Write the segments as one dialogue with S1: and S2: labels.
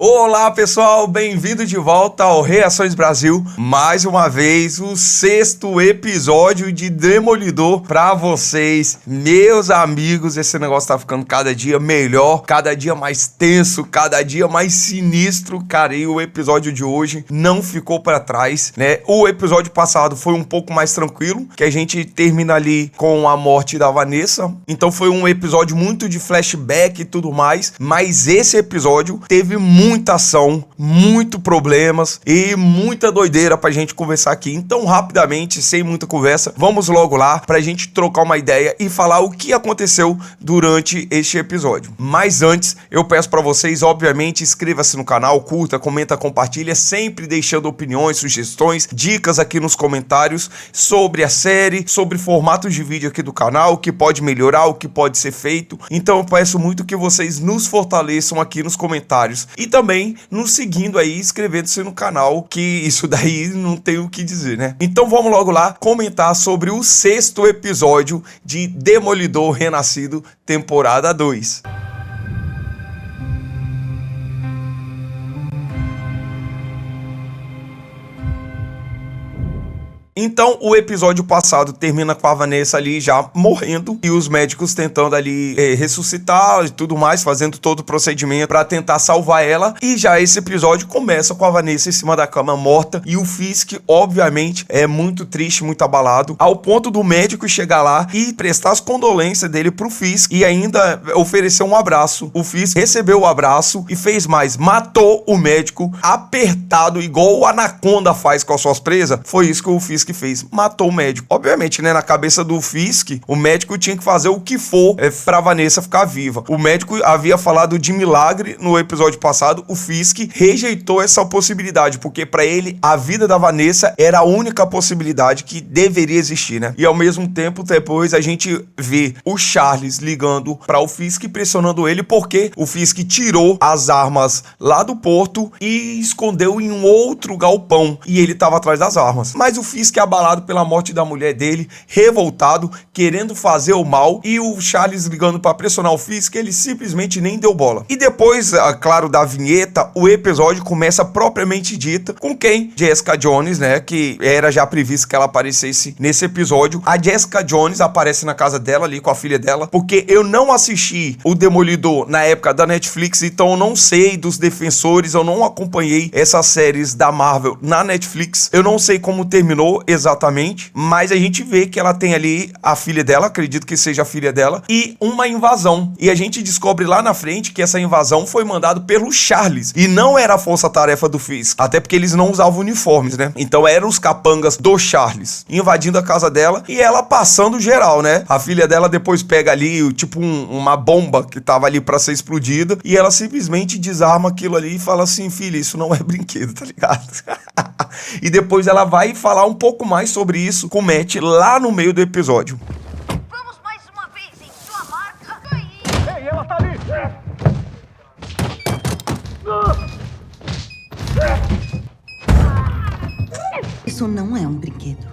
S1: Olá pessoal, bem-vindo de volta ao Reações Brasil. Mais uma vez, o 6º episódio de Demolidor pra vocês. Meus amigos, esse negócio tá ficando cada dia melhor, cada dia mais tenso, cada dia mais sinistro. Cara, e o episódio de hoje não ficou pra trás, né? O episódio passado foi um pouco mais tranquilo, que a gente termina ali com a morte da Vanessa. Então foi um episódio muito de flashback e tudo mais, mas esse episódio teve muita ação, muito problemas e muita doideira pra gente conversar aqui. Então, rapidamente, sem muita conversa, vamos logo lá pra gente trocar uma ideia e falar o que aconteceu durante este episódio. Mas antes, eu peço pra vocês, obviamente, inscreva-se no canal, curta, comenta, compartilha, sempre deixando opiniões, sugestões, dicas aqui nos comentários sobre a série, sobre formatos de vídeo aqui do canal, o que pode melhorar, o que pode ser feito. Então, eu peço muito que vocês nos fortaleçam aqui nos comentários e também nos seguindo aí, inscrevendo-se no canal, que isso daí não tem o que dizer, né? Então vamos logo lá comentar sobre o 6º episódio de Demolidor Renascido, temporada 2. Então, o episódio passado termina com a Vanessa ali já morrendo e os médicos tentando ali ressuscitar e tudo mais, fazendo todo o procedimento pra tentar salvar ela. E já esse episódio começa com a Vanessa em cima da cama morta e o Fisk, obviamente, é muito triste, muito abalado, ao ponto do médico chegar lá e prestar as condolências dele pro Fisk e ainda oferecer um abraço. O Fisk recebeu o abraço e fez mais, matou o médico apertado, igual o Anaconda faz com as suas presas. Foi isso que o Fisk fez, matou o médico. Obviamente, né, na cabeça do Fisk, o médico tinha que fazer o que for pra Vanessa ficar viva. O médico havia falado de milagre no episódio passado, o Fisk rejeitou essa possibilidade, porque pra ele, a vida da Vanessa era a única possibilidade que deveria existir, né? E ao mesmo tempo, depois a gente vê o Charles ligando pra o Fisk, pressionando ele, porque o Fisk tirou as armas lá do porto e escondeu em um outro galpão, e ele tava atrás das armas. Mas o Fisk abalado pela morte da mulher dele, revoltado, querendo fazer o mal, e o Charles ligando pra pressionar o Fisk, ele simplesmente nem deu bola. E depois, claro, da vinheta, o episódio começa propriamente dita com quem? Jessica Jones, né, que era já previsto que ela aparecesse nesse episódio. A Jessica Jones aparece na casa dela ali com a filha dela, porque eu não assisti o Demolidor na época da Netflix, então eu não sei dos defensores, eu não acompanhei essas séries da Marvel na Netflix, eu não sei como terminou exatamente, mas a gente vê que ela tem ali a filha dela, acredito que seja a filha dela, e uma invasão. E a gente descobre lá na frente que essa invasão foi mandada pelo Charles, e não era a força-tarefa do Fisk, até porque eles não usavam uniformes, né? Então eram os capangas do Charles, invadindo a casa dela, e ela passando geral, né? A filha dela depois pega ali, tipo, uma bomba que tava ali pra ser explodida, e ela simplesmente desarma aquilo ali e fala assim, filha, isso não é brinquedo, tá ligado? E depois ela vai falar um pouco mais sobre isso com o Matt lá no meio do episódio.
S2: Vamos mais uma vez em sua marca. Aí.
S3: Ei, ela tá ali!
S4: Isso não é um brinquedo.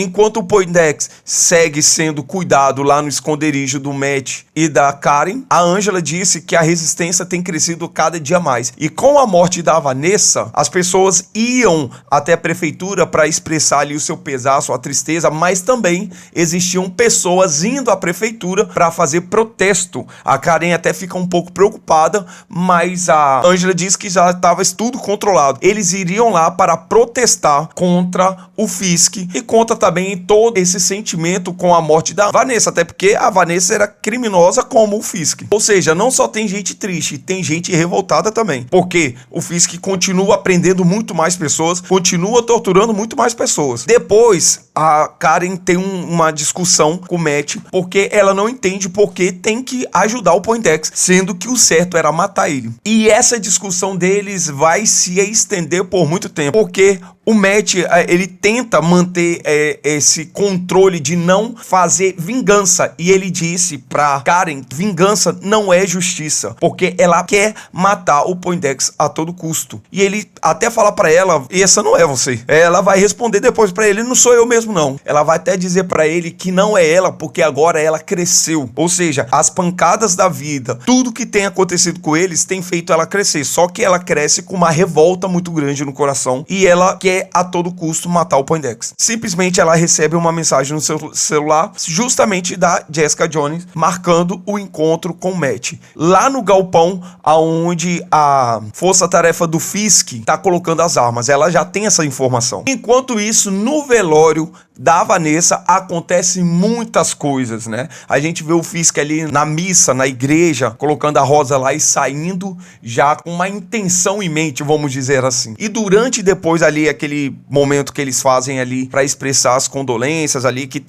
S1: Enquanto o Poindexter segue sendo cuidado lá no esconderijo do Matt e da Karen, a Angela disse que a resistência tem crescido cada dia mais. E com a morte da Vanessa, as pessoas iam até a prefeitura para expressar ali o seu pesar, sua tristeza, mas também existiam pessoas indo à prefeitura para fazer protesto. A Karen até fica um pouco preocupada, mas a Angela diz que já estava tudo controlado. Eles iriam lá para protestar contra o Fisk e contra também todo esse sentimento com a morte da Vanessa, até porque a Vanessa era criminosa como o Fisk. Ou seja, não só tem gente triste, tem gente revoltada também, porque o Fisk continua prendendo muito mais pessoas, continua torturando muito mais pessoas. Depois, a Karen tem uma discussão com o Matt, porque ela não entende porque tem que ajudar o Poindexter, sendo que o certo era matar ele. E essa discussão deles vai se estender por muito tempo, porque o Matt, ele tenta manter esse controle de não fazer vingança. E ele disse pra Karen, vingança não é justiça, porque ela quer matar o Poindexter a todo custo. E ele até falar pra ela, essa não é você. Ela vai responder depois pra ele, não sou eu mesmo não. Ela vai até dizer pra ele que não é ela, porque agora ela cresceu. Ou seja, as pancadas da vida, tudo que tem acontecido com eles tem feito ela crescer. Só que ela cresce com uma revolta muito grande no coração e ela quer a todo custo matar o Poindexter. Simplesmente ela recebe uma mensagem no seu celular, justamente da Jessica Jones, marcando o encontro com o Matt. Lá no galpão, aonde a força-tarefa do Fisk tá colocando as armas. Ela já tem essa informação. Enquanto isso, no velório da Vanessa, acontecem muitas coisas, né? A gente vê o Fisk ali na missa, na igreja, colocando a rosa lá e saindo já com uma intenção em mente, vamos dizer assim. E durante depois ali, aquele momento que eles fazem ali para expressar as condolências ali, que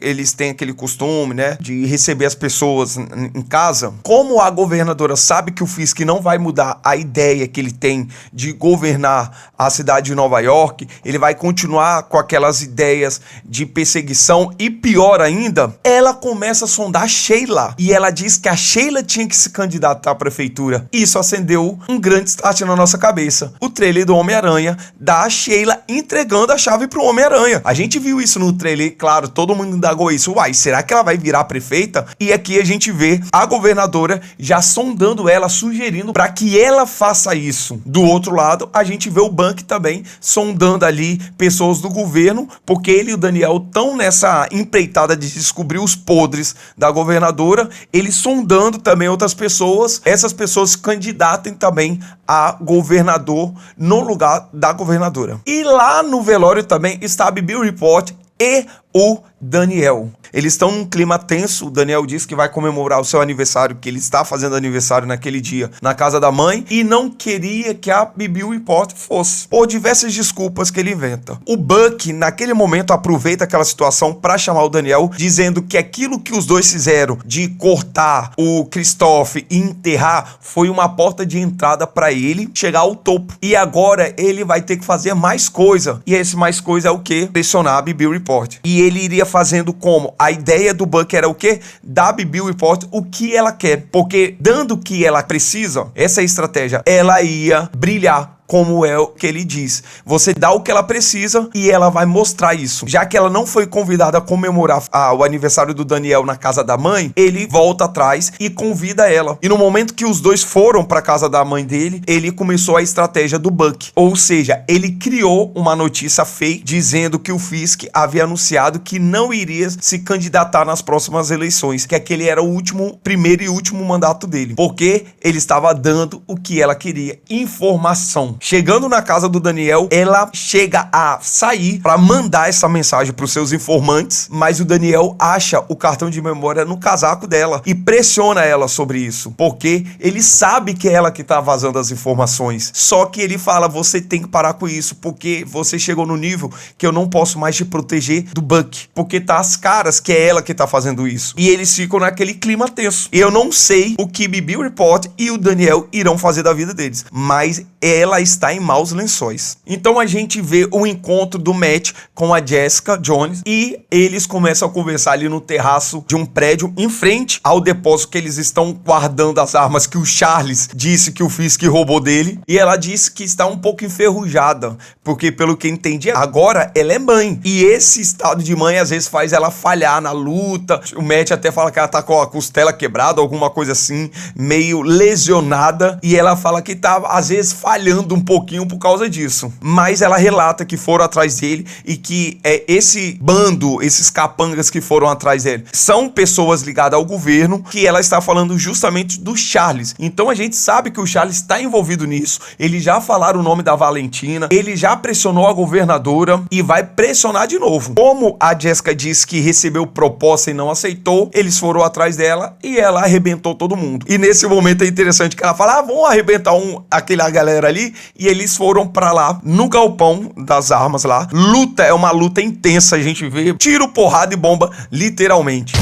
S1: eles têm aquele costume, né? De receber as pessoas em casa. Como a governadora sabe que o Fisk não vai mudar a ideia que ele tem de governar a cidade de Nova York, ele vai continuar com aquelas ideias de perseguição e pior ainda, ela começa a sondar a Sheila e ela diz que a Sheila tinha que se candidatar à prefeitura. Isso acendeu um grande start na nossa cabeça. O trailer do Homem-Aranha da Sheila entregando a chave pro Homem-Aranha. A gente viu isso no trailer, claro, todo mundo indagou isso. Uai, será que ela vai virar prefeita? E aqui a gente vê a governadora já sondando ela, sugerindo para que ela faça isso. Do outro lado, a gente vê o Buck também sondando ali pessoas do governo, porque ele e o Daniel estão nessa empreitada de descobrir os podres da governadora, ele sondando também outras pessoas, essas pessoas se candidatem também a governador no lugar da governadora. E lá no velório também está a Bibi Report e o Daniel. Eles estão num clima tenso. O Daniel disse que vai comemorar o seu aniversário, que ele está fazendo aniversário naquele dia na casa da mãe, e não queria que a Bibi Report fosse, por diversas desculpas que ele inventa. O Buck, naquele momento, aproveita aquela situação para chamar o Daniel, dizendo que aquilo que os dois fizeram de cortar o Christoph e enterrar foi uma porta de entrada para ele chegar ao topo. E agora ele vai ter que fazer mais coisa. E esse mais coisa é o quê? Pressionar a Bibi Report. E ele iria fazendo como? A ideia do Buck era o quê? Dar a Bibi Report o que ela quer. Porque dando o que ela precisa, essa é a estratégia, ela ia brilhar. Como é o que ele diz. Você dá o que ela precisa e ela vai mostrar isso. Já que ela não foi convidada a comemorar o aniversário do Daniel na casa da mãe, ele volta atrás e convida ela. E no momento que os dois foram para casa da mãe dele, ele começou a estratégia do Buck. Ou seja, ele criou uma notícia fake dizendo que o Fisk havia anunciado que não iria se candidatar nas próximas eleições, que aquele era o primeiro e último mandato dele. Porque ele estava dando o que ela queria, informação. Chegando na casa do Daniel, ela chega a sair para mandar essa mensagem para os seus informantes, mas o Daniel acha o cartão de memória no casaco dela e pressiona ela sobre isso, porque ele sabe que é ela que tá vazando as informações. Só que ele fala, você tem que parar com isso, porque você chegou no nível que eu não posso mais te proteger do Buck, porque tá as caras que é ela que tá fazendo isso. E eles ficam naquele clima tenso. Eu não sei o que Bibi Report e o Daniel irão fazer da vida deles, mas ela está em maus lençóis. Então a gente vê o encontro do Matt com a Jessica Jones e eles começam a conversar ali no terraço de um prédio em frente ao depósito que eles estão guardando as armas que o Charles disse que o Fisk roubou dele, e ela disse que está um pouco enferrujada, porque pelo que entendi, agora ela é mãe, e esse estado de mãe às vezes faz ela falhar na luta. O Matt até fala que ela tá com a costela quebrada, alguma coisa assim, meio lesionada, e ela fala que tá às vezes falhando um pouquinho por causa disso. Mas ela relata que foram atrás dele e que esse bando, esses capangas que foram atrás dele, são pessoas ligadas ao governo, que ela está falando justamente do Charles. Então a gente sabe que o Charles está envolvido nisso. Eles já falaram o nome da Valentina, ele já pressionou a governadora e vai pressionar de novo. Como a Jessica disse que recebeu proposta e não aceitou, eles foram atrás dela e ela arrebentou todo mundo. E nesse momento é interessante que ela fala, vamos arrebentar aquela galera ali, e eles foram pra lá, no galpão das armas lá. Luta, é uma luta intensa, a gente vê tiro, porrada e bomba, literalmente.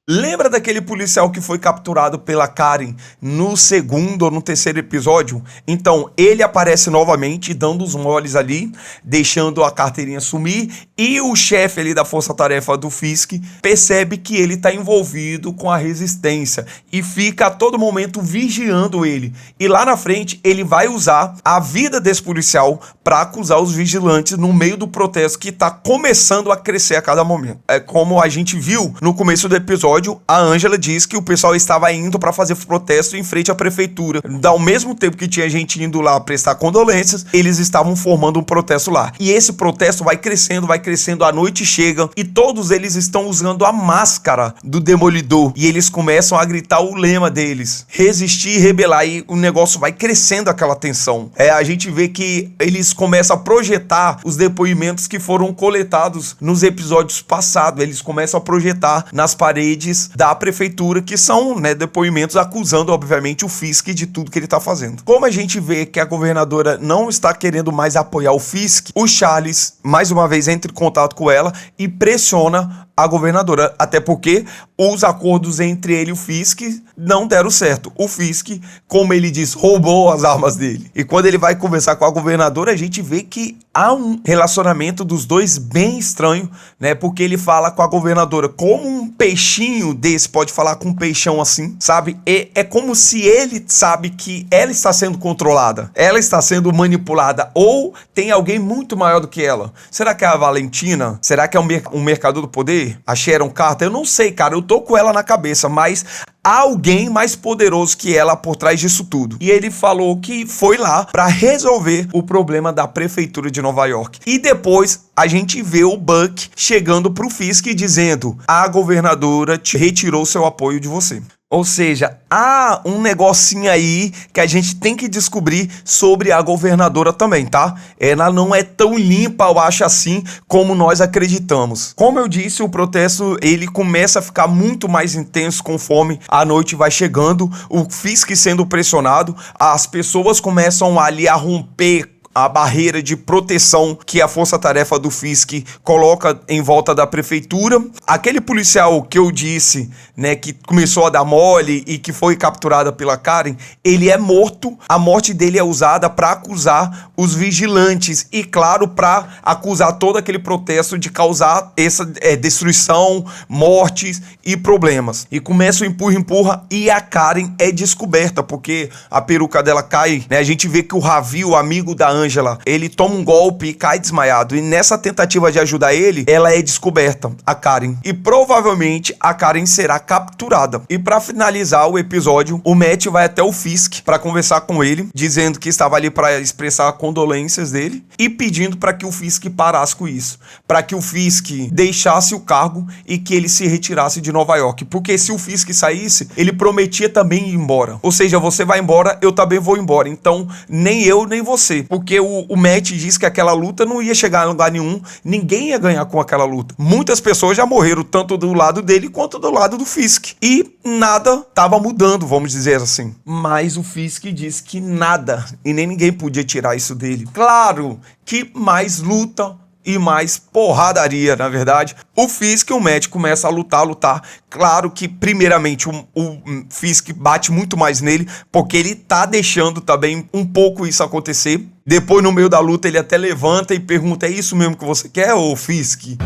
S1: Lembra daquele policial que foi capturado pela Karen no segundo ou no terceiro episódio? Então, ele aparece novamente, dando os moles ali, deixando a carteirinha sumir, e o chefe ali da força-tarefa do Fisk percebe que ele tá envolvido com a resistência e fica a todo momento vigiando ele. E lá na frente, ele vai usar a vida desse policial para acusar os vigilantes no meio do protesto que tá começando a crescer a cada momento. É como a gente viu no começo do episódio, a Angela diz que o pessoal estava indo para fazer protesto em frente à prefeitura. Ao mesmo tempo que tinha gente indo lá prestar condolências, eles estavam formando um protesto lá. E esse protesto vai crescendo, a noite chega e todos eles estão usando a máscara do Demolidor. E eles começam a gritar o lema deles: resistir e rebelar. E o negócio vai crescendo, aquela tensão. A gente vê que eles começam a projetar os depoimentos que foram coletados nos episódios passados. Eles começam a projetar nas paredes da prefeitura, que são, né, depoimentos acusando, obviamente, o Fisk de tudo que ele tá fazendo. Como a gente vê que a governadora não está querendo mais apoiar o Fisk, o Charles, mais uma vez, entra em contato com ela e pressiona a governadora, até porque os acordos entre ele e o Fisk não deram certo. O Fisk, como ele diz, roubou as armas dele. E quando ele vai conversar com a governadora, a gente vê que há um relacionamento dos dois bem estranho, né? Porque ele fala com a governadora como um peixinho desse pode falar com um peixão assim, sabe? É como se ele sabe que ela está sendo controlada, ela está sendo manipulada, ou tem alguém muito maior do que ela. Será que é a Valentina? Será que é um mercador do poder? A Sharon Carter? Eu não sei, cara. Eu tô com ela na cabeça, mas há alguém mais poderoso que ela por trás disso tudo. E ele falou que foi lá pra resolver o problema da prefeitura de Nova York. E depois a gente vê o Buck chegando pro Fisk dizendo: a governadora te retirou seu apoio de você. Ou seja, há um negocinho aí que a gente tem que descobrir sobre a governadora também, tá? Ela não é tão limpa, eu acho assim, como nós acreditamos. Como eu disse, o protesto, ele começa a ficar muito mais intenso conforme a noite vai chegando, o Fisk sendo pressionado, as pessoas começam ali a romper a barreira de proteção que a força-tarefa do Fisk coloca em volta da prefeitura. Aquele policial que eu disse, né, que começou a dar mole e que foi capturada pela Karen, ele é morto. A morte dele é usada para acusar os vigilantes e, claro, para acusar todo aquele protesto de causar essa destruição, mortes e problemas. E começa o empurra e a Karen é descoberta, porque a peruca dela cai, né? A gente vê que o Ravi, o amigo da Angela, ele toma um golpe e cai desmaiado. E nessa tentativa de ajudar ele, ela é descoberta, a Karen. E provavelmente a Karen será capturada. E pra finalizar o episódio, o Matt vai até o Fisk pra conversar com ele, dizendo que estava ali pra expressar condolências dele e pedindo pra que o Fisk parasse com isso. Pra que o Fisk deixasse o cargo e que ele se retirasse de Nova York. Porque se o Fisk saísse, ele prometia também ir embora. Ou seja, você vai embora, eu também vou embora. Então, nem eu, nem você. Porque o Matt disse que aquela luta não ia chegar a lugar nenhum, ninguém ia ganhar com aquela luta. Muitas pessoas já morreram, tanto do lado dele quanto do lado do Fisk. E nada estava mudando, vamos dizer assim. Mas o Fisk disse que nada, e nem ninguém podia tirar isso dele. Claro que mais luta e mais porradaria, na verdade. O Fisk e o Matt começam a lutar. Claro que, primeiramente, o Fisk bate muito mais nele, porque ele tá deixando também um pouco isso acontecer. Depois, no meio da luta, ele até levanta e pergunta: é isso mesmo que você quer, ô Fisk?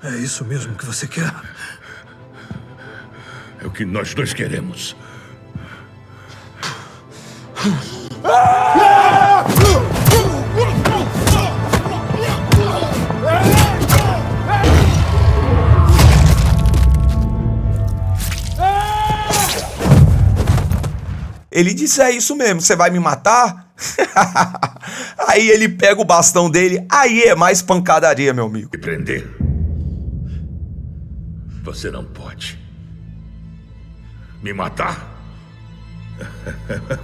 S3: É isso mesmo que você quer?
S5: É o que nós dois queremos.
S1: Ele disse: é isso mesmo, você vai me matar? Aí ele pega o bastão dele, aí é mais pancadaria, meu amigo.
S5: Me prender? Você não pode. Me matar?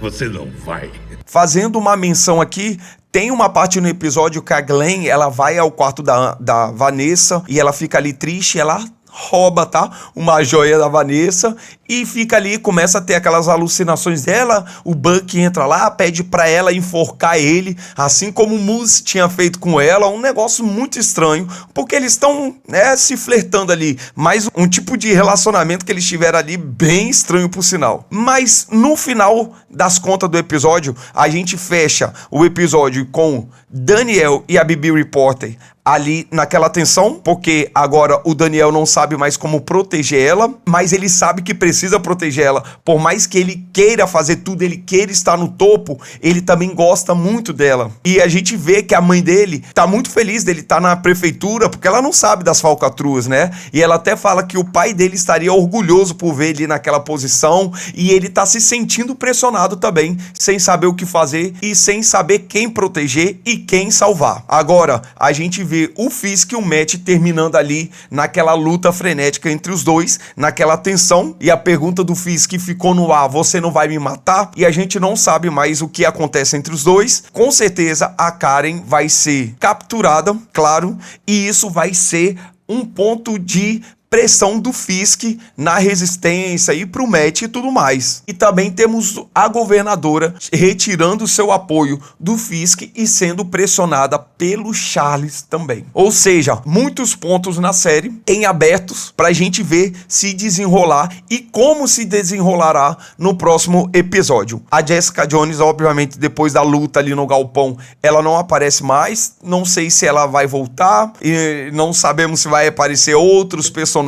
S5: Você não vai.
S1: Fazendo uma menção aqui, tem uma parte no episódio que a Glenn, ela vai ao quarto da Vanessa e ela fica ali triste, ela rouba, tá? Uma joia da Vanessa e fica ali, começa a ter aquelas alucinações dela. O Bucky entra lá, pede pra ela enforcar ele, assim como o Moose tinha feito com ela. Um negócio muito estranho, porque eles estão, né, se flertando ali, mas um tipo de relacionamento que eles tiveram ali bem estranho por sinal. Mas no final das contas do episódio, a gente fecha o episódio com Daniel e a Bibi Reporter ali naquela tensão, porque agora o Daniel não sabe mais como proteger ela, mas ele sabe que precisa proteger ela. Por mais que ele queira fazer tudo, ele queira estar no topo, ele também gosta muito dela. E a gente vê que a mãe dele tá muito feliz dele estar na prefeitura, porque ela não sabe das falcatruas, né? E ela até fala que o pai dele estaria orgulhoso por ver ele naquela posição, e ele tá se sentindo pressionado também, sem saber o que fazer e sem saber quem proteger e quem salvar. Agora, a gente vê o Fisk e o Matt terminando ali naquela luta frenética entre os dois, naquela tensão, e a pergunta do Fisk ficou no ar: você não vai me matar? E a gente não sabe mais o que acontece entre os dois. Com certeza a Karen vai ser capturada, claro, e isso vai ser um ponto de pressão do Fisk na resistência e pro Matt e tudo mais. E também temos a governadora retirando seu apoio do Fisk e sendo pressionada pelo Charles também. Ou seja, muitos pontos na série em abertos pra gente ver se desenrolar e como se desenrolará no próximo episódio. A Jessica Jones, obviamente, depois da luta ali no galpão, ela não aparece mais. Não sei se ela vai voltar e não sabemos se vai aparecer outros personagens,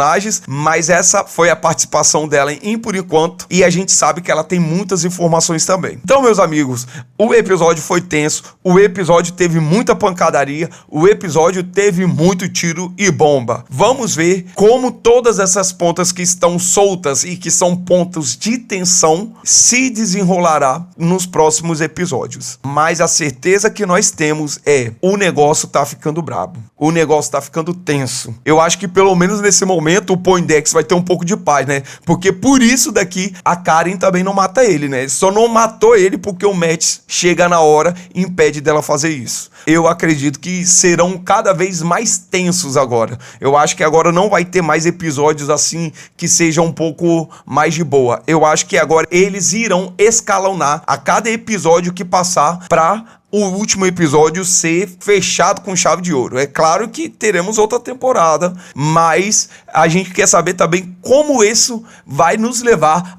S1: mas essa foi a participação dela em Por Enquanto, e a gente sabe que ela tem muitas informações também. Então, meus amigos, o episódio foi tenso, o episódio teve muita pancadaria, o episódio teve muito tiro e bomba. Vamos ver como todas essas pontas que estão soltas e que são pontos de tensão se desenrolará nos próximos episódios. Mas a certeza que nós temos é: o negócio tá ficando brabo, o negócio tá ficando tenso. Eu acho que pelo menos nesse momento o Poindexter vai ter um pouco de paz, né? Porque por isso daqui a Karen também não mata ele, né? Só não matou ele porque o Matt chega na hora e impede dela fazer isso. Eu acredito que serão cada vez mais tensos agora. Eu acho que agora não vai ter mais episódios assim que sejam um pouco mais de boa. Eu acho que agora eles irão escalonar a cada episódio que passar pra o último episódio ser fechado com chave de ouro. É claro que teremos outra temporada, mas a gente quer saber também como isso vai nos levar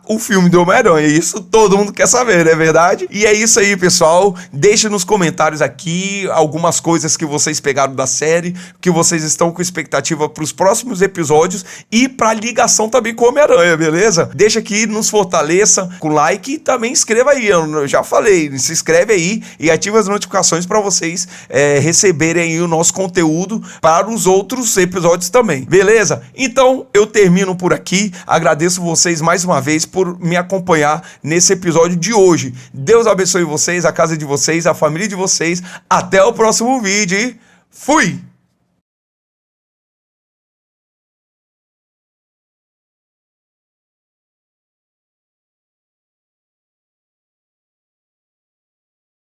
S1: o filme do Homem-Aranha. Isso todo mundo quer saber, não é verdade? E é isso aí, pessoal. Deixa nos comentários aqui algumas coisas que vocês pegaram da série, que vocês estão com expectativa para os próximos episódios e para ligação também com o Homem-Aranha, beleza? Deixa aqui, nos fortaleça com like e também inscreva aí. Eu já falei, se inscreve aí e ativa as notificações para vocês receberem aí o nosso conteúdo para os outros episódios também, beleza? Então eu termino por aqui, agradeço vocês mais uma vez por me acompanhar nesse episódio de hoje. Deus abençoe vocês, a casa de vocês, a família de vocês. Até o próximo vídeo e fui!